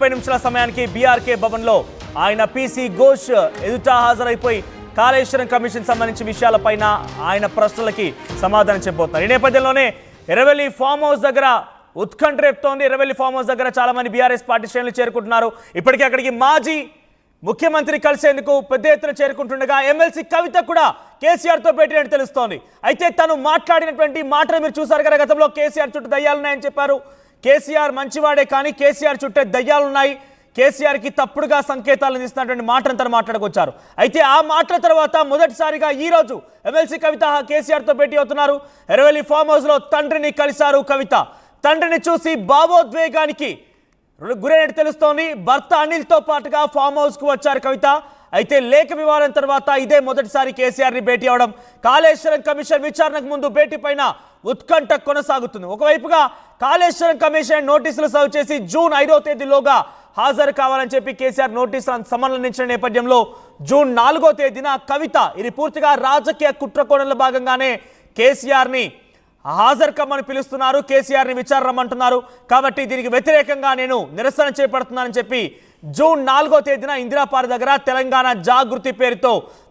30 నిమిషాల సమయానికి బీఆర్కే భవన్లో ఆయన పీసీ ఘోష్ ఎదుట హాజరైపోయి కాళేశ్వరం కమిషన్ సంబంధించిన విషయాలపైన ఆయన ప్రశ్నలకి సమాధానం చెప్పబోతున్నారు. ఈ నేపథ్యంలోనే ఎర్రవెల్లి ఫామ్ హౌస్ దగ్గర ఉత్కంఠ రేపుతోంది. ఎర్రవెల్లి ఫామ్ హౌస్ దగ్గర చాలా మంది బీఆర్ఎస్ పార్టీ శ్రేణులు చేరుకుంటున్నారు. ఇప్పటికే అక్కడికి మాజీ ముఖ్యమంత్రి కలిసేందుకు పెద్ద ఎత్తున చేరుకుంటుండగా ఎమ్మెల్సీ కవిత కూడా కేసీఆర్తో భేటీనట్టు తెలుస్తోంది. అయితే తను మాట్లాడినటువంటి మాటలు మీరు చూసారు కదా, గతంలో కేసీఆర్ చుట్టూ దయ్యాలున్నాయని చెప్పారు. కేసీఆర్ మంచివాడే కానీ కేసీఆర్ చుట్టే దయ్యాలున్నాయి, కేసీఆర్కి తప్పుడుగా సంకేతాలను ఇస్తున్నటువంటి మాటను తను మాట్లాడుకొచ్చారు. అయితే ఆ మాటల తర్వాత మొదటిసారిగా ఈరోజు ఎమ్మెల్సీ కవిత కేసీఆర్తో భేటీ అవుతున్నారు. ఎర్రవెల్లి ఫామ్ హౌస్లో తండ్రిని కలిశారు కవిత. తండ్రిని చూసి భావోద్వేగానికి గురైనట్టు తెలుస్తోంది. భర్త అనిల్తో పాటుగా ఫామ్ హౌస్కు వచ్చారు కవిత. అయితే లేఖ వివాదం తర్వాత ఇదే మొదటిసారి కేసీఆర్ని భేటీ అవడం. కాళేశ్వరం కమిషన్ విచారణకు ముందు భేటీ పైన ఉత్కంఠ కొనసాగుతుంది. ఒకవైపుగా కాళేశ్వరం కమిషన్ నోటీసులు సర్వ్ చేసి జూన్ 5వ తేదీలోగా హాజరు కావాలని చెప్పి కేసీఆర్ నోటీసులను సమన్వయించిన నేపథ్యంలో జూన్ 4వ తేదీన కవిత ఇది పూర్తిగా రాజకీయ కుట్రకోణంలో భాగంగానే కేసీఆర్ని హాజరు కమ్మని పిలుస్తున్నారు, కేసీఆర్ని విచారణ రమ్మంటున్నారు. కాబట్టి దీనికి వ్యతిరేకంగా నేను నిరసన చేపడుతున్నానని చెప్పి జూన్ 4వ తేదీన ఇందిరాపార్క్ దగ్గర తెలంగాణ జాగృతి పేరుతో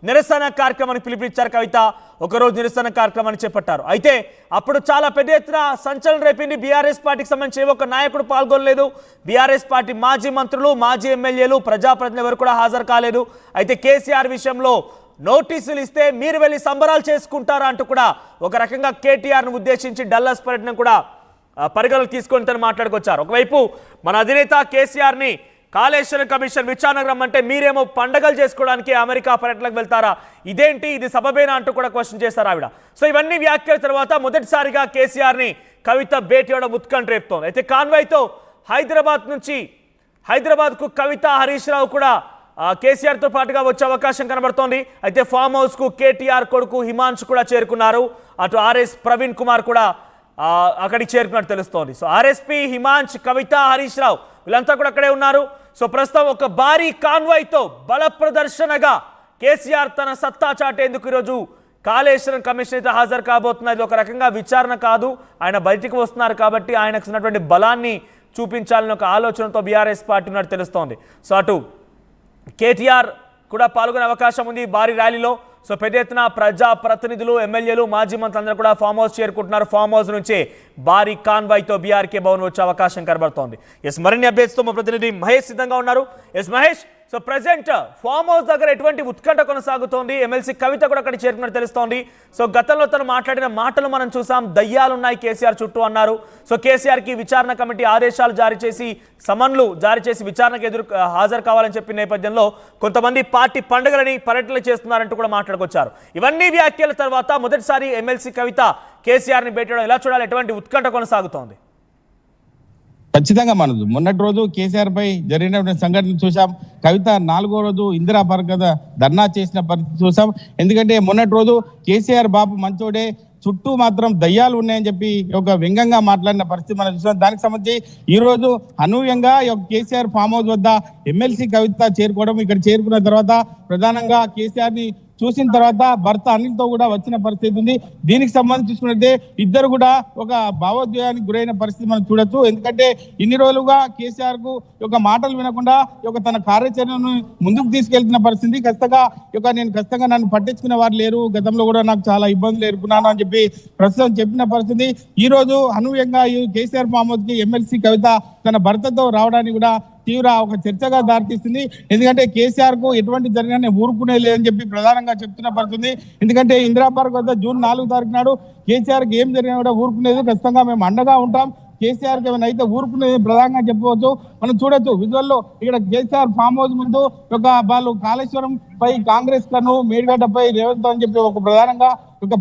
నిరసన కార్యక్రమాన్ని పిలుపునిచ్చారు కవిత. ఒకరోజు నిరసన కార్యక్రమాన్ని చేపట్టారు. అయితే అప్పుడు చాలా పెద్ద ఎత్తున సంచలనం రేపింది. బీఆర్ఎస్ పార్టీకి సంబంధించి ఒక నాయకుడు పాల్గొనలేదు. బీఆర్ఎస్ పార్టీ మాజీ మంత్రులు, మాజీ ఎమ్మెల్యేలు, ప్రజాప్రతినిధులు ఎవరు కూడా హాజరు కాలేదు. అయితే కేసీఆర్ విషయంలో నోటీసులు ఇస్తే మీరు వెళ్ళి సంబరాలు చేసుకుంటారా అంటూ కూడా ఒక రకంగా కేటీఆర్ను ఉద్దేశించి డల్లాస్ పర్యటన కూడా పరిగణలోకి తీసుకొని తను మాట్లాడుకొచ్చారు. ఒకవైపు మన అధినేత కేసీఆర్ని కాళేశ్వరం కమిషన్ విచారణకు రమ్మంటే మీరేమో పండగలు చేసుకోవడానికి అమెరికా పర్యటనకు వెళ్తారా, ఇదేంటి, ఇది సబబేనా అంటూ కూడా క్వశ్చన్ చేశారు ఆవిడ. సో ఇవన్నీ వ్యాఖ్యల తర్వాత మొదటిసారిగా కేసీఆర్ని కవిత భేటీ అవడం ఉత్కంఠ రేపుతోంది. అయితే కాన్వాయ్తో హైదరాబాద్కు కవిత, హరీష్ రావు కూడా కేసీఆర్తో పాటుగా వచ్చే అవకాశం కనబడుతోంది. అయితే ఫామ్ హౌస్కు కేటీఆర్ కొడుకు హిమాంశు కూడా చేరుకున్నారు. అటు ఆర్ఎస్ ప్రవీణ్ కుమార్ కూడా అక్కడికి చేరుకున్నట్టు తెలుస్తోంది. సో ఆర్ఎస్పీ, హిమాంశ్, కవిత, హరీష్ రావు వీళ్ళంతా కూడా అక్కడే ఉన్నారు. సో ప్రస్తుతం ఒక భారీ కాన్వాయ్తో బల ప్రదర్శనగా కేసీఆర్ తన సత్తా చాటేందుకు ఈరోజు కాళేశ్వరం కమిషన్ అయితే హాజరు కాబోతున్నది. ఒక రకంగా విచారణ కాదు, ఆయన బయటికి వస్తున్నారు కాబట్టి ఆయనకు ఉన్నటువంటి బలాన్ని చూపించాలని ఒక ఆలోచనతో బీఆర్ఎస్ పార్టీ ఉన్నట్టు తెలుస్తోంది. సో అటు కేటీఆర్ కూడా పాల్గొనే అవకాశం ఉంది భారీ ర్యాలీలో. సో పెద్ద ఎత్తున ప్రజా ప్రతినిధులు, ఎమ్మెల్యేలు, మాజీ మంత్రులందరూ కూడా ఫామ్ హౌస్ చేరుకుంటున్నారు. ఫామ్ హౌస్ నుంచి భారీ కాన్వాయ్తో బీఆర్కే భవన్ వచ్చే అవకాశం కనబడుతోంది. ఎస్, మరిన్ని అప్డేట్స్తో మా ప్రతినిధి మహేష్ సిద్ధంగా ఉన్నారు. Yes Mahesh, so present farm house దగ్గర ఎటువంటి ఉత్కంఠ కొనసాగుతోంది? ఎమ్మెల్సీ కవిత కూడా అక్కడ చేరుకున్నట్టు తెలుస్తోంది. సో గతంలో తను మాట్లాడిన మాటలు మనం చూసాం, దయ్యాలున్నాయి కేసీఆర్ చుట్టూ అన్నారు. సో కేసీఆర్కి విచారణ కమిటీ ఆదేశాలు జారీ చేసి, సమన్లు జారీ చేసి విచారణకు హాజరు కావాలని చెప్పిన నేపథ్యంలో కొంతమంది పార్టీ పండుగలని పర్యటనలు చేస్తున్నారంటూ కూడా మాట్లాడుకొచ్చారు. ఇవన్నీ వ్యాఖ్యల తర్వాత మొదటిసారి ఎమ్మెల్సీ కవిత కేసీఆర్ని భేటీ ఎలా చూడాలి? ఎటువంటి ఉత్కంఠ కొనసాగుతోంది? ఖచ్చితంగా మనదు మొన్నటి రోజు కేసీఆర్ పై జరిగినటువంటి సంఘటన చూసాం. కవిత 4వ రోజు ఇందిరా పార్క్ ధర్నా చేసిన పరిస్థితి చూసాం. ఎందుకంటే మొన్నటి రోజు కేసీఆర్ బాబు మంచోడే, చుట్టూ మాత్రం దయ్యాలు ఉన్నాయని చెప్పి ఒక వ్యంగ్యంగా మాట్లాడిన పరిస్థితి మనం చూసాం. దానికి సంబంధించి ఈ రోజు అనూహ్యంగా కేసీఆర్ ఫామ్ హౌస్ వద్ద ఎమ్మెల్సీ కవిత చేరుకోవడం, ఇక్కడ చేరుకున్న తర్వాత ప్రధానంగా కేసీఆర్ ని చూసిన తర్వాత భర్త అనిల్తో కూడా వచ్చిన పరిస్థితి ఉంది. దీనికి సంబంధించి చూసుకుంటే ఇద్దరు కూడా ఒక భావోద్వేగానికి గురైన పరిస్థితి మనం చూడొచ్చు. ఎందుకంటే ఇన్ని రోజులుగా కేసీఆర్ కు ఒక మాటలు వినకుండా తన కార్యాచరణను ముందుకు తీసుకెళ్తున్న పరిస్థితి. ఖచ్చితంగా నన్ను పట్టించుకునే వారు లేరు, గతంలో కూడా నాకు చాలా ఇబ్బందులు ఎదుర్కొన్నాను అని చెప్పి ప్రస్తుతం చెప్పిన పరిస్థితి. ఈ రోజు అనూహ్యంగా ఈ కేసీఆర్ ఫామ్ హౌస్ కి ఎమ్మెల్సీ కవిత తన భర్తతో రావడానికి కూడా తీవ్ర ఒక చర్చగా దారితీస్తుంది. ఎందుకంటే కేసీఆర్ కు ఎటువంటి జరిగినా ఊరుకునే లేదని చెప్పి ప్రధానంగా చెప్తున్న పరిస్థితి. ఎందుకంటే ఇందిరా పార్క్ వద్ద జూన్ 4వ తారీఖు నాడు కేసీఆర్ కి ఏం జరిగినా కూడా ఊరుకునేది, ఖచ్చితంగా మేము అండగా ఉంటాం, కేసీఆర్ కి ఏమైనా అయితే ఊరుకునేది ప్రధానంగా చెప్పవచ్చు. మనం చూడొచ్చు విజువల్లో ఇక్కడ కేసీఆర్ ఫామ్ హౌస్ ముందు వాళ్ళు కాళేశ్వరం పై కాంగ్రెస్ కను, మేడిగడ్డపై రేవంత్ అని చెప్పి ఒక ప్రధానంగా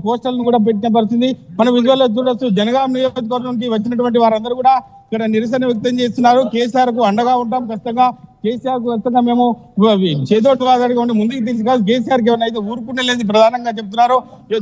పోస్టర్లను కూడా పెట్టిన పరిస్థితి మనం విజువల్లో చూడొచ్చు. జనగాం నియోజకవర్గం నుంచి వచ్చినటువంటి వారందరూ కూడా ఇక్కడ నిరసన వ్యక్తం చేస్తున్నారు. కేసీఆర్ కు అండగా ఉంటాం, ఖచ్చితంగా కేసీఆర్ కు ఖచ్చితంగా మేము చేదోటి వాదడిగా ఉండి ముందుకు తీసుకు కేసీఆర్ కి ఏమైనా అయితే ఊరుకునే లేదు ప్రధానంగా చెప్తున్నారు.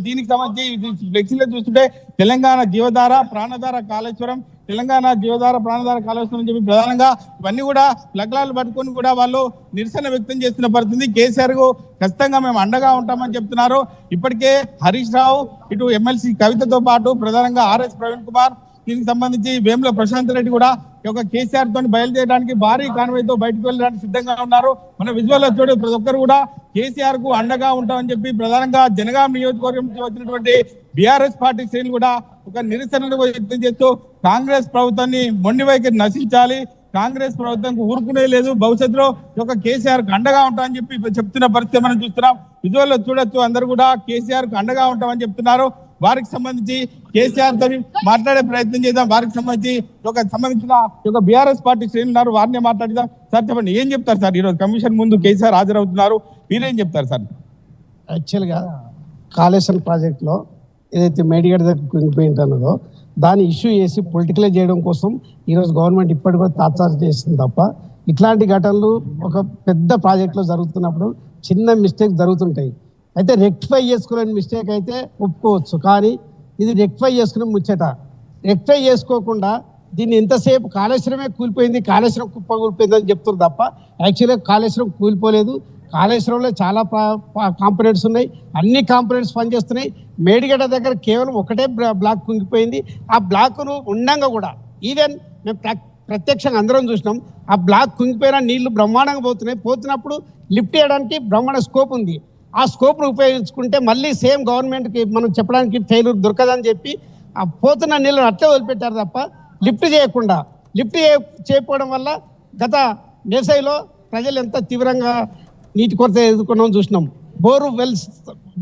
దీనికి సంబంధించి ఫ్లెక్సీలో చూస్తుంటే తెలంగాణ జీవధార, ప్రాణధార కాళేశ్వరం, తెలంగాణ జీవధార, ప్రాణధార కాళేశ్వరం అని చెప్పి ప్రధానంగా ఇవన్నీ కూడా ప్లగ్లాలు పట్టుకొని కూడా వాళ్ళు నిరసన వ్యక్తం చేస్తున్న పరిస్థితి. కేసీఆర్ కు ఖచ్చితంగా మేము అండగా ఉంటామని చెప్తున్నారు. ఇప్పటికే హరీష్ రావు, ఇటు ఎమ్మెల్సీ కవితతో పాటు ప్రధానంగా ఆర్ఎస్ ప్రవీణ్ కుమార్, దీనికి సంబంధించి వేముల ప్రశాంత్ రెడ్డి కూడా ఈ యొక్క కేసీఆర్ తోని బయలుదేరడానికి భారీ కాన్వాయ్ తో బయటకు వెళ్ళడానికి సిద్ధంగా ఉన్నారు. మన విజువల్ చూడే ప్రతి ఒక్కరు కూడా కేసీఆర్ కు అండగా ఉంటామని చెప్పి ప్రధానంగా జనగాం నియోజకవర్గం నుంచి వచ్చినటువంటి బీఆర్ఎస్ పార్టీ శ్రేణులు కూడా ఒక నిరసనను వ్యక్తం చేస్తూ కాంగ్రెస్ ప్రభుత్వాన్ని మొండి వైఖరి నశించాలి, కాంగ్రెస్ ప్రభుత్వం ఊరుకునే లేదు, భవిష్యత్తులో ఒక కేసీఆర్ కు అండగా ఉంటామని చెప్పి చెప్తున్న పరిస్థితి మనం చూస్తున్నాం. విజువల్ లో చూడొచ్చు, అందరూ కూడా కేసీఆర్ కు అండగా ఉంటామని చెప్తున్నారు. వారికి సంబంధించి కేసీఆర్ తో మాట్లాడే ప్రయత్నం చేద్దాం. వారికి సంబంధించిన ఒక బీఆర్ఎస్ పార్టీ శ్రేణులు ఉన్నారు, వారిని మాట్లాడదాం. సార్ చెప్పండి, ఏం చెప్తారు సార్? ఈరోజు కమిషన్ ముందు కేసీఆర్ హాజరవుతున్నారు, మీరేం చెప్తారు సార్? యాక్చువల్గా కాళేశ్వరం ప్రాజెక్టులో ఏదైతే మేడిగడ్డ దగ్గర కుంగిపోయింది అన్నదో దాన్ని ఇష్యూ చేసి పొలిటికలైజ్ చేయడం కోసం ఈరోజు గవర్నమెంట్ ఇప్పటి కూడా తాత్సారం చేస్తుంది తప్ప ఇట్లాంటి ఘటనలు ఒక పెద్ద ప్రాజెక్టులో జరుగుతున్నప్పుడు చిన్న మిస్టేక్ జరుగుతుంటాయి. అయితే రెక్టిఫై చేసుకునే మిస్టేక్ అయితే ఒప్పుకోవచ్చు, కానీ ఇది రెక్టిఫై చేసుకునే ముచ్చట. రెక్టిఫై చేసుకోకుండా దీన్ని ఎంతసేపు కాళేశ్వరమే కూలిపోయింది, కాళేశ్వరం కుప్ప కూలిపోయింది అని చెప్తున్నారు తప్ప యాక్చువల్గా కాళేశ్వరం కూలిపోలేదు. కాళేశ్వరంలో చాలా కాంపోనెంట్స్ ఉన్నాయి, అన్ని కాంపోనెంట్స్ పనిచేస్తున్నాయి. మేడిగడ్డ దగ్గర కేవలం ఒకటే బ్లాక్ కుంగిపోయింది. ఆ బ్లాక్ను ఉండంగా కూడా ఈవెన్ మేము ప్రత్యక్షంగా అందరం చూసినాం, ఆ బ్లాక్ కుంగిపోయిన నీళ్లు బ్రహ్మాండంగా పోతున్నప్పుడు లిఫ్ట్ చేయడానికి బ్రహ్మాండ స్కోప్ ఉంది. ఆ స్కోప్ను ఉపయోగించుకుంటే మళ్ళీ సేమ్ గవర్నమెంట్కి మనం చెప్పడానికి ఫెయిల్యూర్ దొరకదని చెప్పి ఆ పోతున్న నీళ్ళను అట్లే వదిలిపెట్టారు తప్ప లిఫ్ట్ చేయకపోవడం వల్ల గత వేసవిలో ప్రజలు ఎంత తీవ్రంగా నీటి కొరత ఎదుర్కొన్నాం చూసినాం. బోరు వెల్స్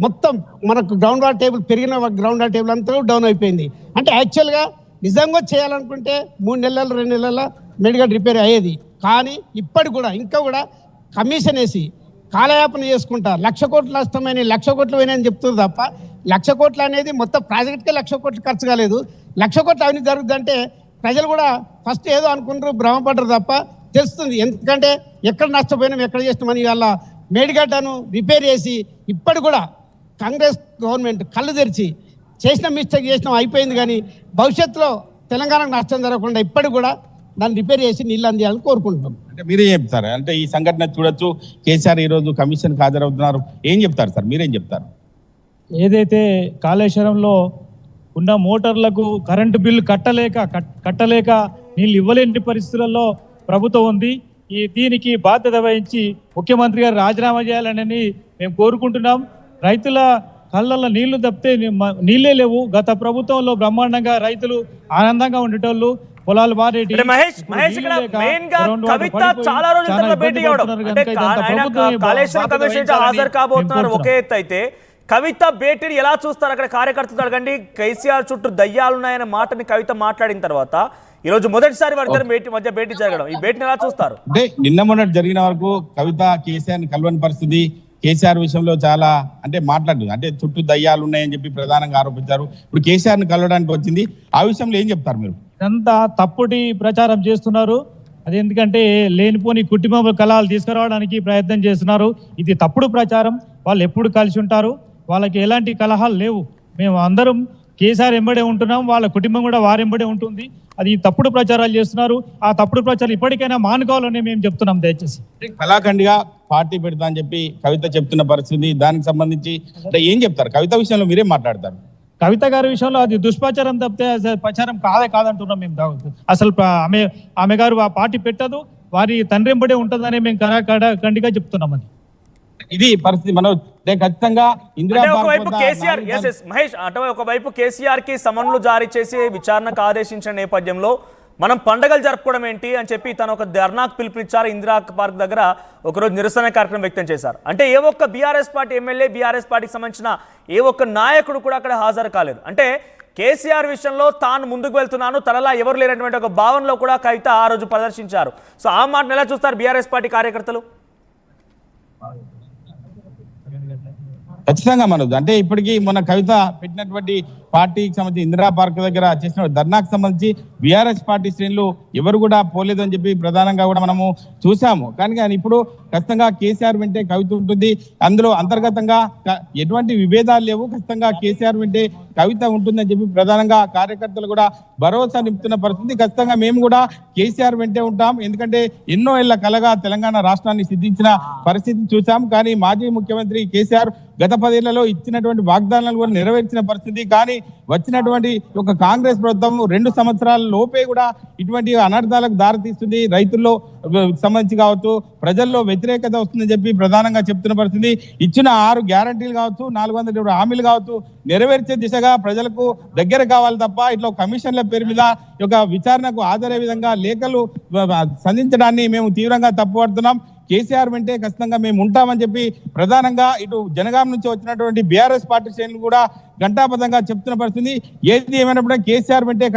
మొత్తం మనకు గ్రౌండ్ వాటర్ టేబుల్ పెరిగిన గ్రౌండ్ వాటర్ టేబుల్ అంతా డౌన్ అయిపోయింది. అంటే యాక్చువల్గా నిజంగా చేయాలనుకుంటే 3 నెలలు 2 నెలల మెడికల్ రిపేర్ అయ్యేది. కానీ ఇప్పటికి కూడా ఇంకా కూడా కమిషన్ వేసి కాలయాపన చేసుకుంటా 1,00,000 కోట్లు నష్టమైన 1,00,000 కోట్లు పోయినాయని చెప్తుంది తప్ప 1,00,000 కోట్లు అనేది మొత్తం ప్రాజెక్ట్కే 1,00,000 కోట్లు ఖర్చు కాలేదు. 1,00,000 కోట్లు అవినీతి జరుగుతుందంటే ప్రజలు కూడా ఫస్ట్ ఏదో అనుకుంటారు, భ్రమపడ్డారు తప్ప తెలుస్తుంది. ఎందుకంటే ఎక్కడ నష్టపోయినాం, ఎక్కడ చేసినామని వాళ్ళ మేడిగడ్డను రిపేర్ చేసి ఇప్పటి కూడా కాంగ్రెస్ గవర్నమెంట్ కళ్ళు తెరిచి చేసిన మిస్టేక్ చేసినాం అయిపోయింది, కానీ భవిష్యత్తులో తెలంగాణకు నష్టం జరగకుండా ఇప్పటికి కూడా దాన్ని రిపేర్ చేసి నీళ్ళు అందియాలని కోరుకుంటున్నాం. అంటే మీరేం చెప్తారు? అంటే ఈ సంఘటన చూడొచ్చు, కేసీఆర్ ఈరోజు కమిషన్కి హాజరవుతున్నారు, ఏం చెప్తారు సార్? మీరేం చెప్తారు? ఏదైతే కాళేశ్వరంలో ఉన్న మోటార్లకు కరెంటు బిల్లు కట్టలేక నీళ్ళు ఇవ్వలేని పరిస్థితులలో ప్రభుత్వం ఉంది. దీనికి బాధ్యత వహించి ముఖ్యమంత్రి గారు రాజీనామా చేయాలని మేము కోరుకుంటున్నాం. రైతుల కళ్ళల్లో నీళ్లు తప్పితే నీళ్ళే లేవు. గత ప్రభుత్వంలో బ్రహ్మాండంగా రైతులు ఆనందంగా ఉండేటోళ్ళు, పొలాలు బారేటి. మహేష్ ఇక్కడ మెయిన్ గా కవిత చాలా రోజుల తర్వాత భేటీ అవడం, అంటే కాళేశ్వరం కమిషన్ హాజరు కాబోతున్నారు ఒకే ఎత్తు అయితే, కవిత భేటీని ఎలా చూస్తారు అక్కడ కార్యకర్తలు? అడగండి. కేసీఆర్ చుట్టూ దయ్యాలున్నాయనే మాటని కవిత మాట్లాడిన తర్వాత ఈరోజు మొదటిసారి వారిద్దరు మధ్య భేటీ జరగడం, ఈ భేటీని ఎలా చూస్తారు? అంటే నిన్న మొన్నటి జరిగిన వరకు కవిత కేసీఆర్ కలవని పరిస్థితి, కేసీఆర్ విషయంలో చాలా అంటే మాట్లాడదు, అంటే చుట్టూ దయ్యాలు ఉన్నాయని చెప్పి ప్రధానంగా ఆరోపించారు. ఇప్పుడు కేసీఆర్ ని కలవడానికి వచ్చింది, ఆ విషయంలో ఏం చెప్తారు మీరు? ఇదంతా తప్పుటి ప్రచారం చేస్తున్నారు. అది ఎందుకంటే లేనిపోని కుటుంబ కళాలు తీసుకురావడానికి ప్రయత్నం చేస్తున్నారు. ఇది తప్పుడు ప్రచారం. వాళ్ళు ఎప్పుడు కలిసి ఉంటారు, వాళ్ళకి ఎలాంటి కలహాలు లేవు. మేము అందరం కేసీఆర్ ఎంబడే ఉంటున్నాం, వాళ్ళ కుటుంబం కూడా వారెంబడే ఉంటుంది. అది తప్పుడు ప్రచారాలు చేస్తున్నారు. ఆ తప్పుడు ప్రచారం ఇప్పటికైనా మానుకోవాలని మేము చెప్తున్నాం. దయచేసి కళాఖండిగా పార్టీ పెడతా అని చెప్పి కవిత చెప్తున్న పరిస్థితి, దానికి సంబంధించి అంటే ఏం చెప్తారు? కవిత విషయంలో మీరేం మాట్లాడతారు? కవిత గారి విషయంలో అది దుష్ప్రచారం తప్పితే ప్రచారం కాదంటున్నాం మేము. అసలు ఆమె గారు ఆ పార్టీ పెట్టదు, వారి తండ్రి ఎంబడే ఉంటుందని మేము ఖండిగా చెప్తున్నాం. అది ఇది పరిస్థితి. మనం ఖచ్చితంగా ఒకవైపు కేసీఆర్ మహేష్ అంటే ఒకవైపు కేసీఆర్ కి సమన్లు జారీ చేసి విచారణకు ఆదేశించిన నేపథ్యంలో మనం పండగలు జరుపుకోవడం ఏంటి అని చెప్పి తను ఒక ధర్నాకు పిలుపునిచ్చారు. ఇందిరా పార్క్ దగ్గర ఒకరోజు నిరసన కార్యక్రమం వ్యక్తం చేశారు. అంటే ఏ ఒక్క బీఆర్ఎస్ పార్టీ ఎమ్మెల్యే, బీఆర్ఎస్ పార్టీకి సంబంధించిన ఏ ఒక్క నాయకుడు కూడా అక్కడ హాజరు కాలేదు. అంటే కేసీఆర్ విషయంలో తాను ముందుకు వెళ్తున్నాను, తనలా ఎవరు లేనటువంటి ఒక భావనలో కూడా కవిత ఆ రోజు ప్రదర్శించారు. సో ఆ మాటను ఎలా చూస్తారు బీఆర్ఎస్ పార్టీ కార్యకర్తలు? ఖచ్చితంగా మనదు అంటే ఇప్పటికీ మన కవిత పెట్టినటువంటి పార్టీకి సంబంధించి ఇందిరా పార్క్ దగ్గర చేసిన ధర్నాకు సంబంధించి బీఆర్ఎస్ పార్టీ శ్రేణులు ఎవరు కూడా పోలేదని చెప్పి ప్రధానంగా కూడా మనము చూసాము. కానీ ఇప్పుడు ఖచ్చితంగా కేసీఆర్ వెంటే కవిత ఉంటుంది, అందులో అంతర్గతంగా ఎటువంటి విభేదాలు లేవు, ఖచ్చితంగా కేసీఆర్ వెంటే కవిత ఉంటుందని చెప్పి ప్రధానంగా కార్యకర్తలు కూడా భరోసా నింపుతున్న పరిస్థితి. ఖచ్చితంగా మేము కూడా కేసీఆర్ వెంటే ఉంటాం, ఎందుకంటే ఎన్నో ఏళ్ల కలగా తెలంగాణ రాష్ట్రాన్ని సిద్ధించిన పరిస్థితిని చూసాం. కానీ మాజీ ముఖ్యమంత్రి కేసీఆర్ గత 10 ఏళ్లలో ఇచ్చినటువంటి వాగ్దానాలు కూడా నెరవేర్చిన పరిస్థితి. కానీ వచ్చినటువంటి ఒక కాంగ్రెస్ ప్రభుత్వం 2 సంవత్సరాల లోపే కూడా ఇటువంటి అనర్థాలకు దారితీస్తుంది. రైతుల్లో సంబంధించి కావచ్చు, ప్రజల్లో వ్యతిరేకత వస్తుందని చెప్పి ప్రధానంగా చెప్తున్న పరిస్థితి. ఇచ్చిన 6 గ్యారంటీలు కావచ్చు, 470 హామీలు కావచ్చు, నెరవేర్చే దిశగా ప్రజలకు దగ్గర కావాలి తప్ప ఇట్లా కమిషన్ల పేరు మీద ఒక విచారణకు హాజరయ్యే విధంగా లేఖలు సంధించడాన్ని మేము తీవ్రంగా తప్పుపడుతున్నాం. కేసీఆర్ వెంటే ఖచ్చితంగా మేము ఉంటామని చెప్పి ప్రధానంగా ఇటు జనగాం నుంచి వచ్చినటువంటి బీఆర్ఎస్ పార్టీ శ్రేణులు కూడా ఘంటాపథంగా చెప్తున్న పరిస్థితి. ఏది ఏమైనప్పుడు కేసీఆర్ వెంటే